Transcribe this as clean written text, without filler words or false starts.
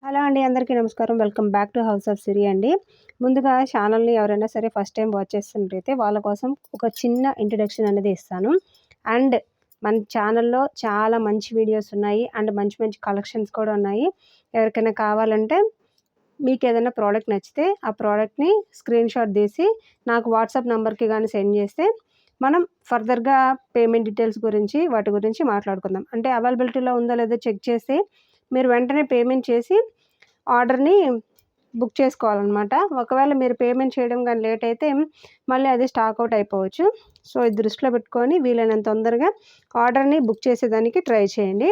Hello అండి. అందరికీ నమస్కారం. Welcome back to House of Siri అండి. ముందుగా ఛానల్‌ని ఎవరైనా సరే ఫస్ట్ టైం వాచ్ చేస్తున్నట్టయితే వాళ్ళ కోసం ఒక చిన్న ఇంట్రడక్షన్ అనేది ఇస్తాను. అండ్ మన ఛానల్‌లో చాలా మంచి వీడియోస్ ఉన్నాయి. అండ్ మంచి మంచి కలెక్షన్స్ కూడా ఉన్నాయి. ఎవరికైనా కావాలంటే మీకేదైనా ప్రోడక్ట్ నచ్చితే ఆ ప్రోడక్ట్‌ని స్క్రీన్‌షాట్ తీసి నాకు వాట్సాప్ నంబర్‌కి గాని సెండ్ చేస్తే మనం ఫర్దర్‌గా పేమెంట్ డీటెయిల్స్ గురించి వాటి గురించి మాట్లాడుకుందాం. అంటే అవైలబిలిటీలో ఉందో లేదో చెక్ చేసి మీరు వెంటనే పేమెంట్ చేసి ఆర్డర్‌ని బుక్ చేసుకోవాలన్నమాట. ఒకవేళ మీరు పేమెంట్ చేయడం గాని లేట్ అయితే మళ్ళీ అది స్టాక్ ఔట్ అయిపోవచ్చు. సో, ఇది దృష్టిలో పెట్టుకొని వీలైనంత తొందరగా ఆర్డర్‌ని బుక్ చేసేదానికి ట్రై చేయండి.